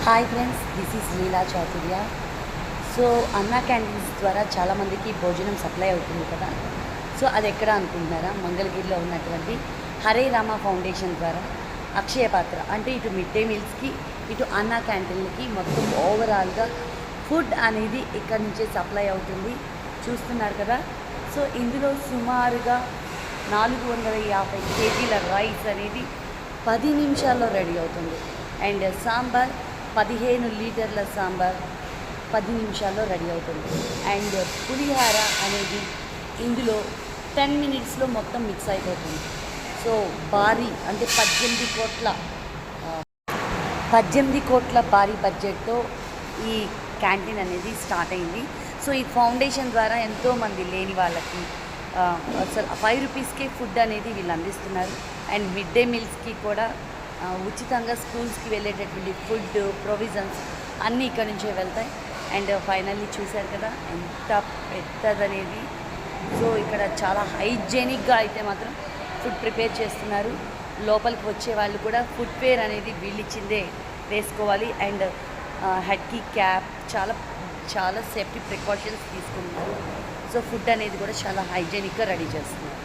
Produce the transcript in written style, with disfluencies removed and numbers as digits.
Hi friends, this is Leela Chaturya. So అన్నా canteens ద్వారా చాలామందికి భోజనం సప్లై అవుతుంది కదా. సో అది ఎక్కడ అనుకుంటున్నారా? మంగళగిరిలో ఉన్నటువంటి హరే రామ ఫౌండేషన్ ద్వారా అక్షయ పాత్ర అంటే ఇటు మిడ్ డే మీల్స్కి ఇటు అన్నా క్యాంటీన్లకి మొత్తం ఓవరాల్గా ఫుడ్ అనేది ఇక్కడి నుంచే సప్లై అవుతుంది. చూస్తున్నారు కదా. సో ఇందులో సుమారుగా 450 కేజీల రైస్ అనేది 10 నిమిషాల్లో రెడీ అవుతుంది. అండ్ సాంబార్ 15 లీటర్ల సాంబార్ 10 నిమిషాల్లో రెడీ అవుతుంది. అండ్ పులిహార అనేది ఇందులో 10 మినిట్స్లో మొత్తం మిక్స్ అయిపోతుంది. సో భారీ అంటే 18 కోట్ల భారీ బడ్జెట్తో ఈ క్యాంటీన్ అనేది స్టార్ట్ అయింది. సో ఈ ఫౌండేషన్ ద్వారా ఎంతోమంది లేని వాళ్ళకి అసలు 5 రూపీస్కే ఫుడ్ అనేది వీళ్ళు అందిస్తున్నారు. అండ్ మిడ్ డే మీల్స్కి కూడా ఉచితంగా స్కూల్స్కి వెళ్ళేటటువంటి ఫుడ్ ప్రొవిజన్స్ అన్నీ ఇక్కడ నుంచే వెళ్తాయి. అండ్ ఫైనల్లీ చూశారు కదా ఎంత పెద్దదనేది. సో ఇక్కడ చాలా హైజెనిక్గా అయితే మాత్రం ఫుడ్ ప్రిపేర్ చేస్తున్నారు. లోపలికి వచ్చే వాళ్ళు కూడా ఫుట్వేర్ అనేది వీళ్ళు ఇచ్చిందే వేసుకోవాలి. అండ్ హెడ్కి క్యాప్ చాలా సేఫ్టీ ప్రికాషన్స్ తీసుకుంటున్నారు. సో ఫుడ్ అనేది కూడా చాలా హైజెనిక్గా రెడీ చేస్తున్నారు.